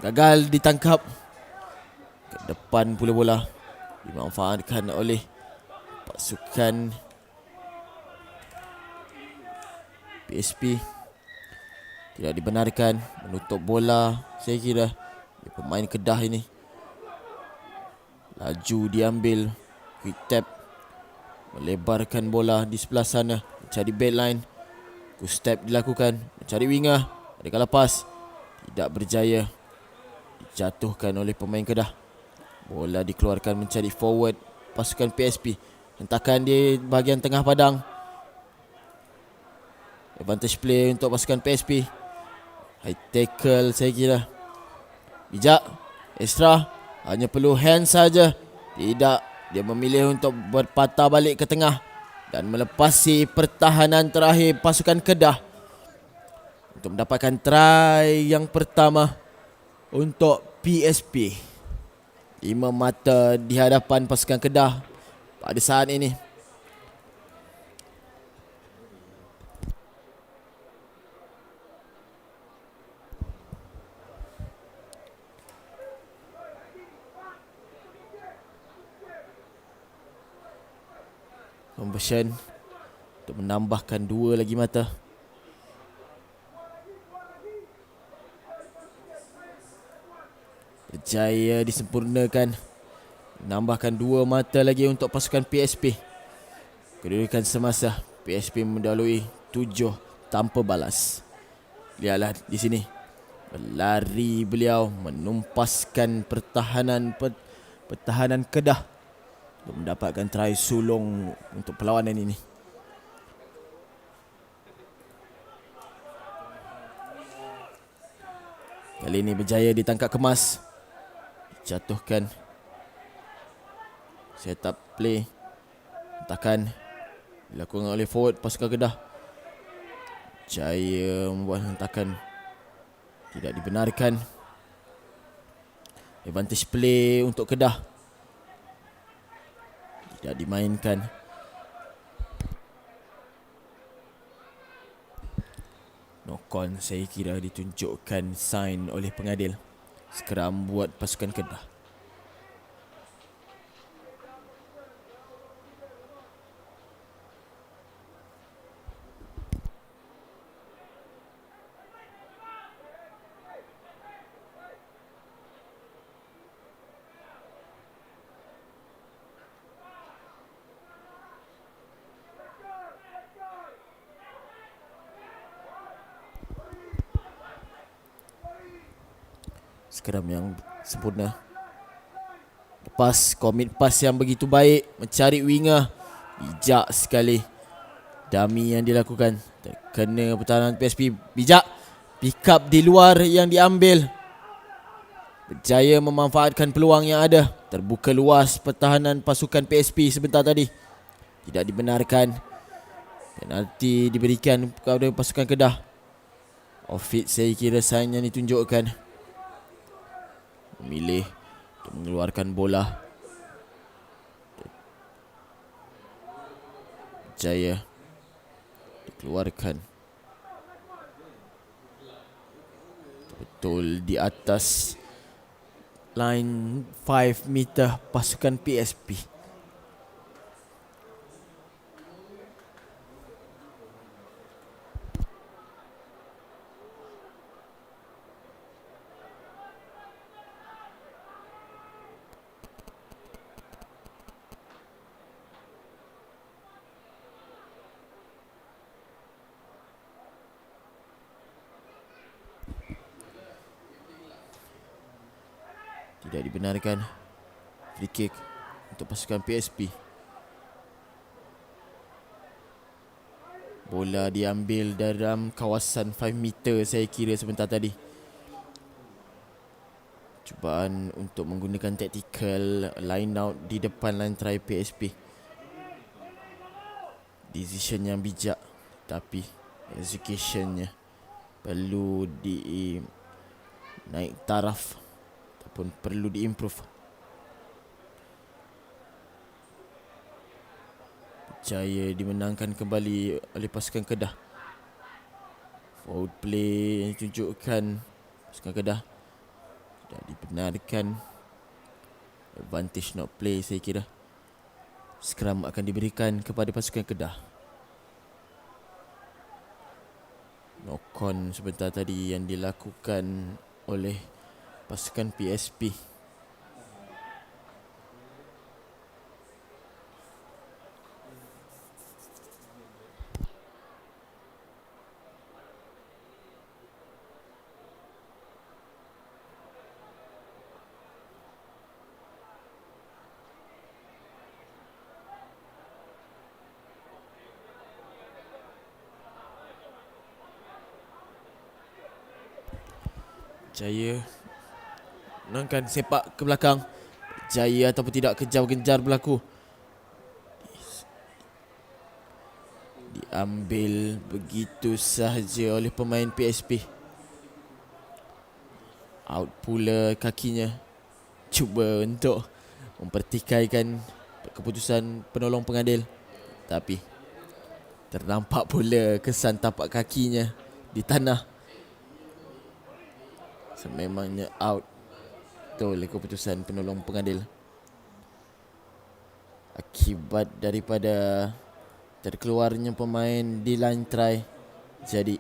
Gagal ditangkap. Ke depan pula bola dimanfaatkan oleh pasukan PSP. Tidak dibenarkan menutup bola. Saya kira pemain Kedah ini laju diambil, quick tap, melebarkan bola di sebelah sana, mencari backline. Quick step dilakukan, mencari winger. Adakah lepas? Tidak berjaya, dijatuhkan oleh pemain Kedah. Bola dikeluarkan mencari forward pasukan PSP. Hentakan di bahagian tengah padang. Advantage play untuk pasukan PSP. High tackle saya kira. Bijak. Extra. Hanya perlu hand saja. Tidak. Dia memilih untuk berpatah balik ke tengah dan melepasi pertahanan terakhir pasukan Kedah untuk mendapatkan try yang pertama untuk PSP. 5 mata di hadapan pasukan Kedah pada saat ini. Conversion untuk menambahkan 2 lagi mata. Berjaya disempurnakan, menambahkan 2 mata lagi untuk pasukan PSP. Kedudukan semasa PSP mendahului 7 tanpa balas. Lihatlah di sini, berlari beliau menumpaskan pertahanan Kedah untuk mendapatkan try sulung untuk perlawanan ini. Kali ini berjaya ditangkap kemas, dijatuhkan. Set up play, hentakan dilakukan oleh forward pasukan Kedah. Jaya membuat hentakan, tidak dibenarkan. Advantage play untuk Kedah, tidak dimainkan. Knock-on saya kira ditunjukkan sign oleh pengadil. Scrum buat pasukan Kedah. Scrum yang sempurna. Lepas commit pass yang begitu baik, mencari winger. Bijak sekali dummy yang dilakukan. Terkena pertahanan PSP. Bijak. Pick up di luar yang diambil. Berjaya memanfaatkan peluang yang ada. Terbuka luas pertahanan pasukan PSP sebentar tadi. Tidak dibenarkan. Penalti diberikan kepada pasukan Kedah. Off-field saya kira sign yang ditunjukkan. Memilih untuk mengeluarkan bola. Jaya dikeluarkan betul di atas line 5 meter pasukan PSP. Tidak dibenarkan. Free kick untuk pasukan PSP. Bola diambil dalam kawasan 5 meter saya kira sebentar tadi. Cubaan untuk menggunakan tactical line out di depan line try PSP. Decision yang bijak, tapi executionnya perlu di naik taraf ataupun perlu diimprove. Jaya dimenangkan kembali oleh pasukan Kedah. Forward play yang ditunjukkan pasukan Kedah. Dah dibenarkan. Advantage not play saya kira. Scrum akan diberikan kepada pasukan Kedah. Knock on sebentar tadi yang dilakukan oleh pasukan PSP. Jaya menangkan sepak ke belakang. Jaya ataupun tidak, kejar-genjar berlaku. Diambil begitu sahaja oleh pemain PSP. Out pula kakinya. Cuba untuk mempertikaikan keputusan penolong pengadil, tapi ternampak pula kesan tapak kakinya di tanah. Sememangnya out oleh keputusan penolong pengadil akibat daripada terkeluarnya pemain di line try. Jadi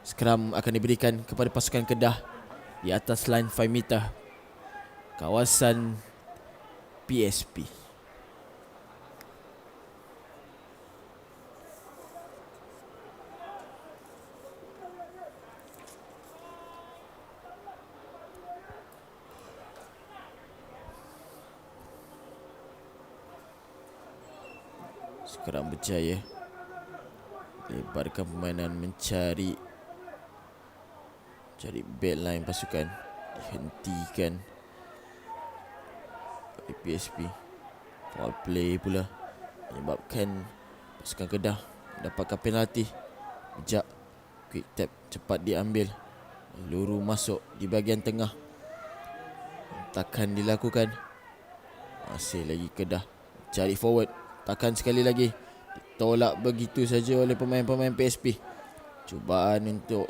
scrum akan diberikan kepada pasukan Kedah di atas line 5 meter kawasan PSP. Scrum berjaya lebarkan permainan, mencari backline pasukan, dihentikan oleh PSP. Foul play pula menyebabkan pasukan Kedah mendapatkan penalti. Bijak, quick tap cepat diambil, luru masuk di bahagian tengah. Takkan dilakukan. Masih lagi Kedah cari forward, takkan sekali lagi ditolak begitu saja oleh pemain-pemain PSP. Cubaan untuk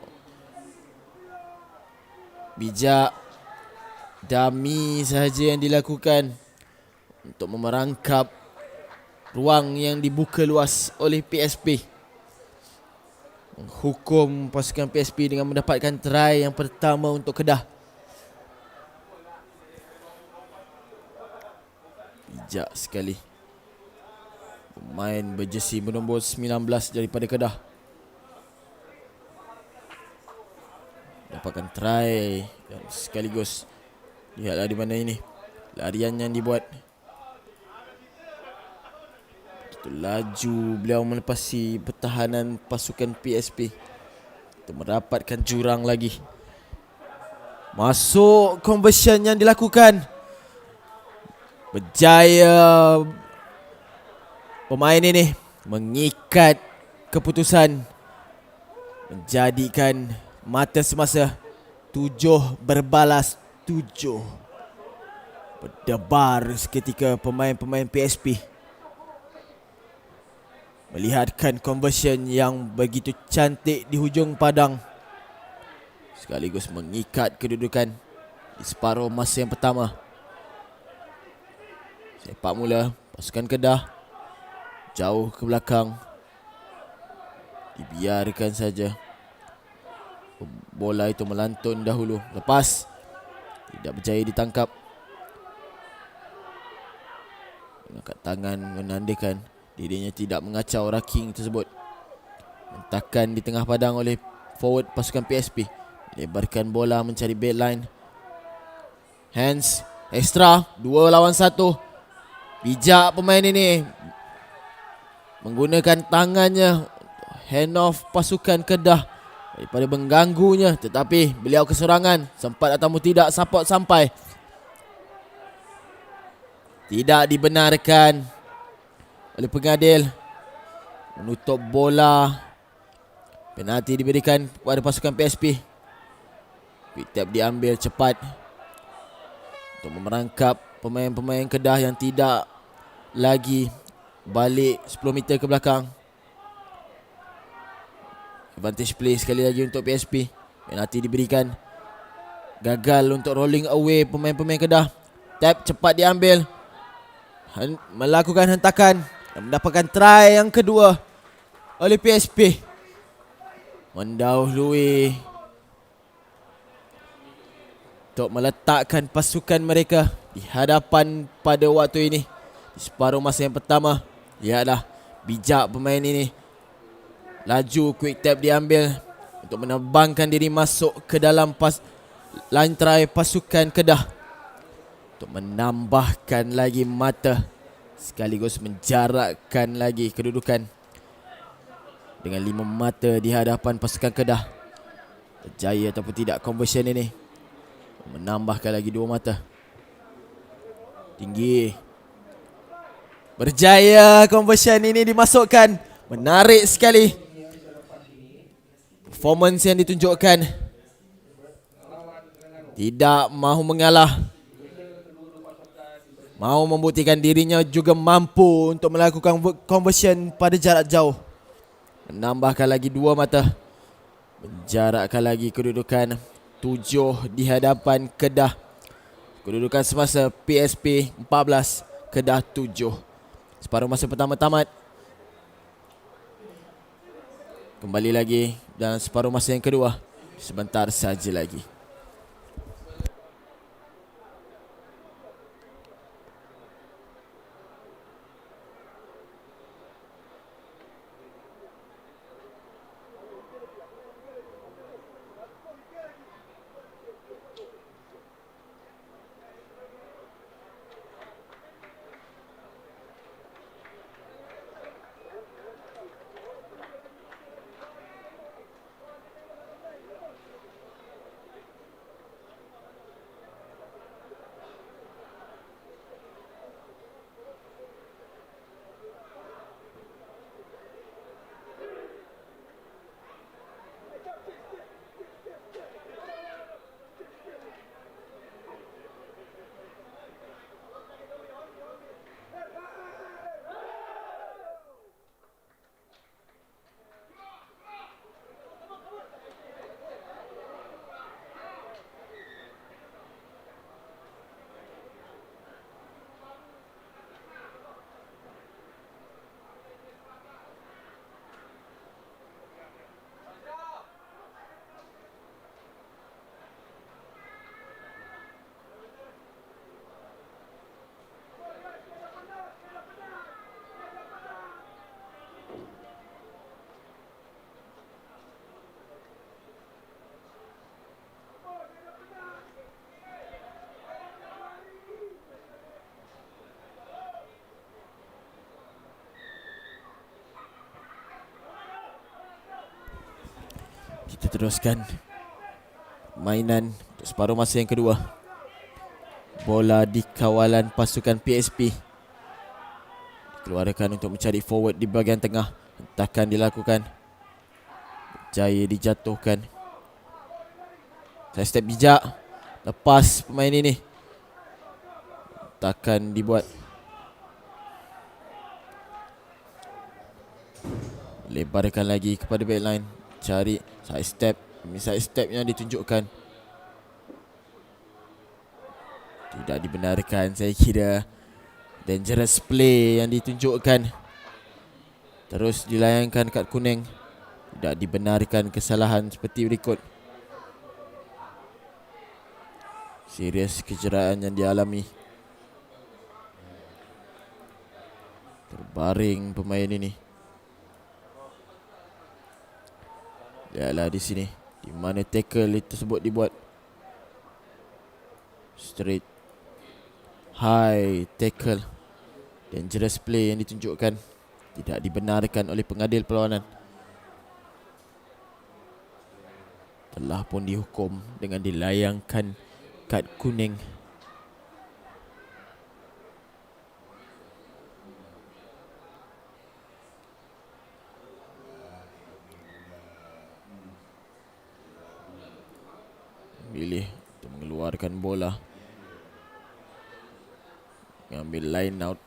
bijak, dummy sahaja yang dilakukan untuk memerangkap ruang yang dibuka luas oleh PSP. Menghukum pasukan PSP dengan mendapatkan try yang pertama untuk Kedah. Bijak sekali pemain berjersey bernombor 19 daripada Kedah. Dapatkan try dan sekaligus lihatlah di mana ini larian yang dibuat. Begitu laju beliau melepasi pertahanan pasukan PSP untuk mendapatkan jurang lagi. Masuk conversion yang dilakukan. Berjaya pemain ini mengikat keputusan, menjadikan mata semasa 7 berbalas 7. Berdebar seketika pemain-pemain PSP melihatkan conversion yang begitu cantik di hujung padang, sekaligus mengikat kedudukan di separuh masa yang pertama. Sepak mula pasukan Kedah jauh ke belakang, dibiarkan saja bola itu melantun dahulu. Lepas tidak berjaya ditangkap. Mengangkat tangan menandakan dirinya tidak mengacau raking tersebut. Hentakan di tengah padang oleh forward pasukan PSP. Lebarkan bola mencari backline. Hands extra, 2 lawan 1. Bijak pemain ini menggunakan tangannya hand off pasukan Kedah daripada mengganggunya, tetapi beliau keserangan, sempat atau tidak support sampai. Tidak dibenarkan oleh pengadil. Menutup bola. Penalti diberikan kepada pasukan PSP. Quick tap diambil cepat untuk memerangkap pemain-pemain Kedah yang tidak lagi balik 10 meter ke belakang. Advantage play sekali lagi untuk PSP. Penalti diberikan. Gagal untuk rolling away pemain-pemain Kedah. Tap cepat diambil, melakukan hentakan dan mendapatkan try yang kedua oleh PSP. Mendahului untuk meletakkan pasukan mereka di hadapan pada waktu ini. Di separuh masa yang pertama, lihatlah bijak pemain ini. Laju quick tap diambil untuk menerbangkan diri masuk ke dalam line try pasukan Kedah, untuk menambahkan lagi mata sekaligus menjarakkan lagi kedudukan dengan 5 mata di hadapan pasukan Kedah. Berjaya ataupun tidak conversion ini, menambahkan lagi 2 mata. Tinggi, berjaya conversion ini dimasukkan. Menarik sekali performance yang ditunjukkan. Tidak mahu mengalah, mahu membuktikan dirinya juga mampu untuk melakukan conversion pada jarak jauh. Menambahkan lagi 2 mata, menjarakkan lagi kedudukan 7 di hadapan Kedah. Kedudukan semasa PSP 14, Kedah 7. Separuh masa pertama tamat. Kembali lagi dan separuh masa yang kedua sebentar saja lagi. Kita teruskan mainan untuk separuh masa yang kedua. Bola di kawalan pasukan PSP dikeluarkan untuk mencari forward di bahagian tengah. Hentakan dilakukan, jaya dijatuhkan. Side step bijak, lepas pemain ini. Hentakan dibuat, lebarkan lagi kepada backline. Cari side step. Side step yang ditunjukkan tidak dibenarkan. Saya kira dangerous play yang ditunjukkan. Terus dilayangkan kad kuning. Tidak dibenarkan kesalahan seperti berikut. Serius kejeraan yang dialami. Terbaring pemain ini. Lihatlah di sini, di mana tackle tersebut dibuat. Straight high tackle. Dangerous play yang ditunjukkan. Tidak dibenarkan oleh pengadil perlawanan. Telah pun dihukum dengan dilayangkan kad kuning. Pilih untuk mengeluarkan bola, mengambil line out.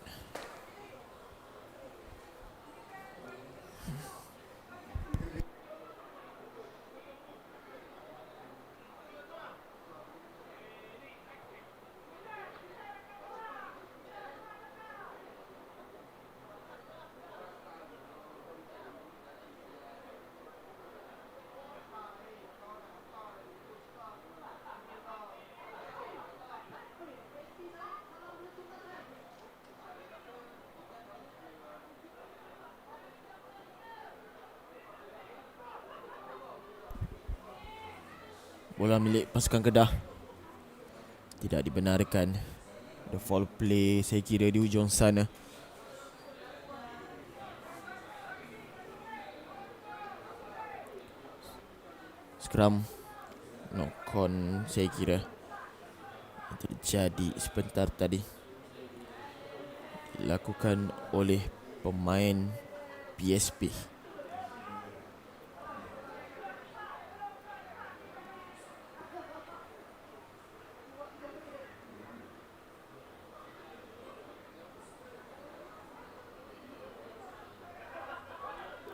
Bola milik pasukan Kedah. Tidak dibenarkan. The foul play saya kira di hujung sana. Scrum knock on saya kira terjadi sebentar tadi, dilakukan oleh pemain PSP.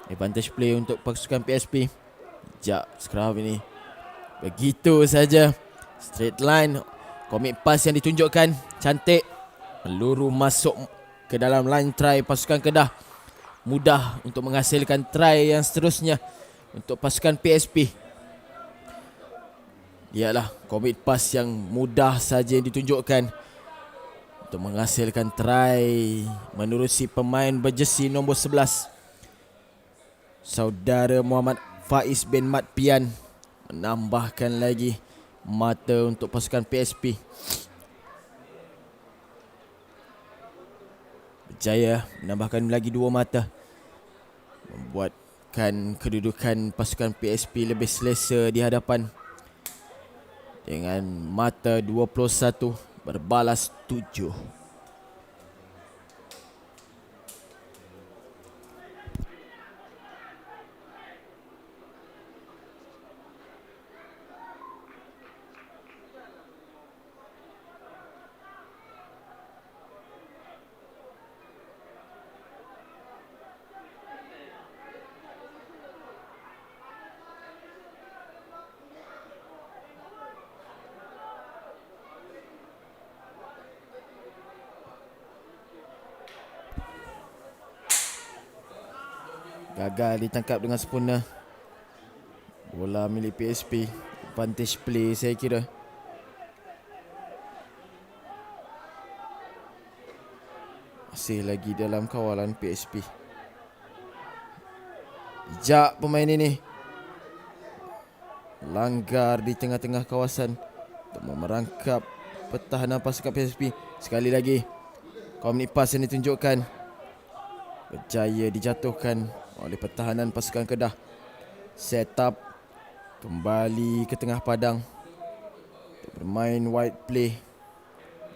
Advantage play untuk pasukan PSP. Bijak scrum ini. Begitu saja. Straight line. Komik pass yang ditunjukkan. Cantik. Peluru masuk ke dalam line try pasukan Kedah. Mudah untuk menghasilkan try yang seterusnya untuk pasukan PSP. Ialah komik pass yang mudah saja yang ditunjukkan untuk menghasilkan try menerusi pemain berjesi nombor 11. Saudara Muhammad Faiz bin Mat Pian menambahkan lagi mata untuk pasukan PSP. Berjaya menambahkan lagi 2 mata, membuatkan kedudukan pasukan PSP lebih selesa di hadapan dengan mata 21 berbalas 7. Gagal ditangkap dengan sempurna. Bola milik PSP. Advantage play saya kira. Masih lagi dalam kawalan PSP. Bijak pemain ini. Langgar di tengah-tengah kawasan untuk memerangkap pertahanan pasukan PSP. Sekali lagi. Komik pass yang ditunjukkan. Berjaya dijatuhkan oleh pertahanan pasukan Kedah. Set up kembali ke tengah padang untuk bermain wide play.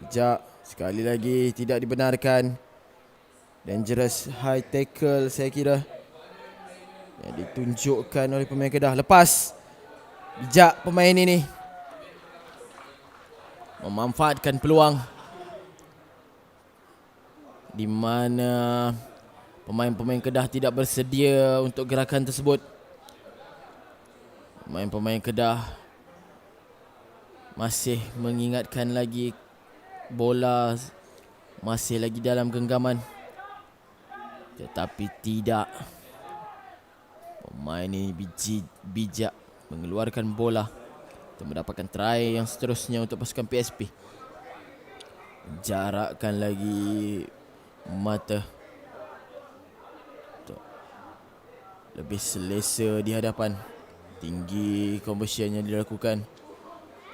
Bijak sekali lagi, tidak dibenarkan. Dangerous high tackle saya kira yang ditunjukkan oleh pemain Kedah. Lepas. Bijak pemain ini memanfaatkan peluang di mana pemain-pemain Kedah tidak bersedia untuk gerakan tersebut. Pemain-pemain Kedah masih mengingatkan lagi bola masih lagi dalam genggaman. Tetapi tidak. Pemain ini bijak mengeluarkan bola untuk mendapatkan try yang seterusnya untuk pasukan PSP. Jarakkan lagi mata lebih selesa di hadapan. Tinggi conversion yang dilakukan.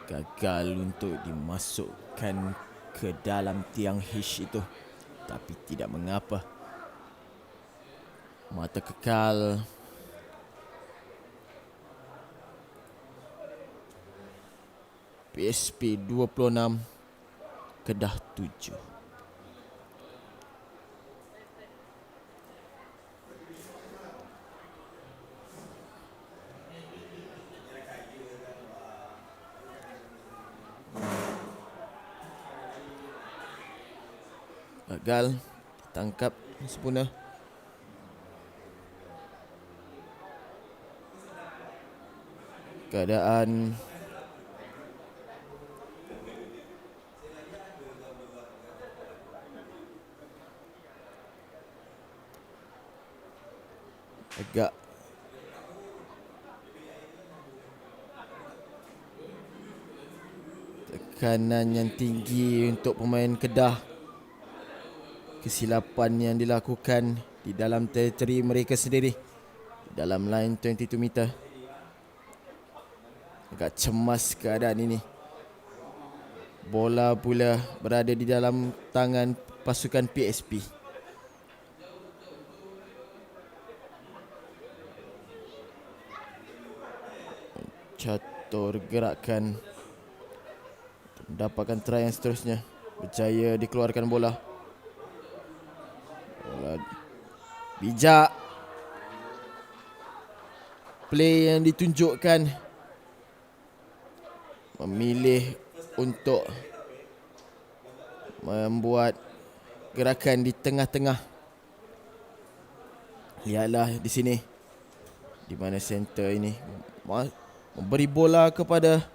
Gagal untuk dimasukkan ke dalam tiang hish itu. Tapi tidak mengapa. Mata kekal. PSP 26, Kedah 7. Gagal ditangkap sempurna. Keadaan agak tekanan yang tinggi untuk pemain Kedah. Kesilapan yang dilakukan di dalam teritori mereka sendiri, di dalam line 22 meter. Agak cemas keadaan ini. Bola pula berada di dalam tangan pasukan PSP. Catur gerakan mendapatkan try yang seterusnya. Berjaya dikeluarkan bola. Bola bijak. Play yang ditunjukkan, memilih untuk membuat gerakan di tengah-tengah. Lihatlah di sini, di mana center ini memberi bola kepada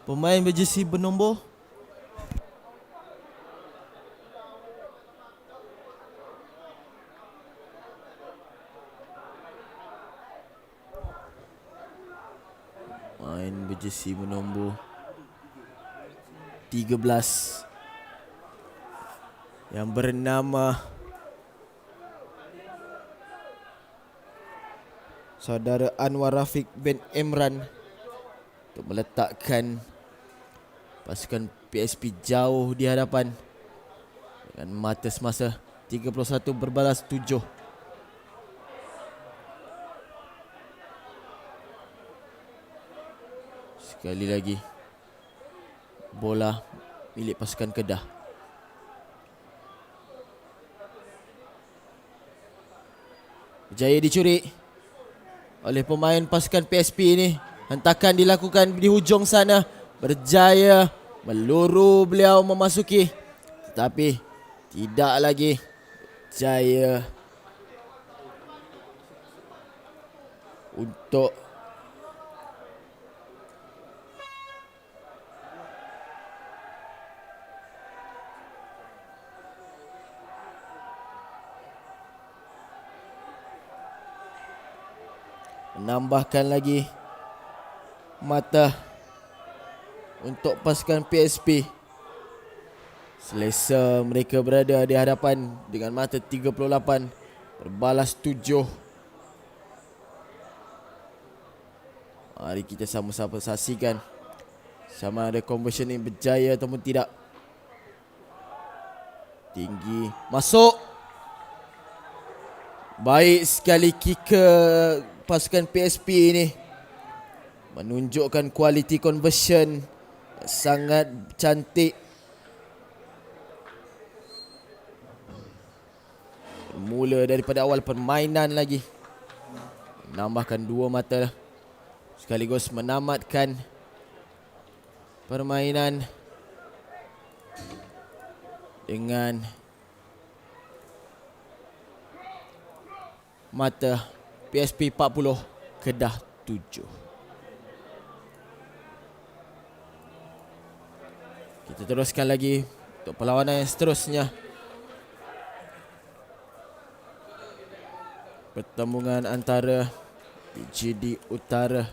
pemain berjersey bernombor berjersey bernombor 13 yang bernama saudara Anwar Rafiq bin Imran untuk meletakkan pasukan PSP jauh di hadapan dengan mata semasa 31 berbalas 7. Sekali lagi bola milik pasukan Kedah. Berjaya dicuri oleh pemain pasukan PSP ini. Hentakan dilakukan di hujung sana. Berjaya meluru beliau memasuki, tetapi tidak lagi berjaya untuk menambahkan lagi mata untuk pasukan PSP. Selesa mereka berada di hadapan dengan mata 38 berbalas 7. Mari kita sama-sama saksikan sama ada conversion ini berjaya ataupun tidak. Tinggi, masuk. Baik sekali kicker pasukan PSP ini, menunjukkan kualiti conversion sangat cantik. Mula daripada awal permainan lagi, menambahkan 2 mata sekaligus menamatkan permainan dengan mata PSP 40 Kedah 7. Kita teruskan lagi untuk perlawanan yang seterusnya. Pertembungan antara PJD Utara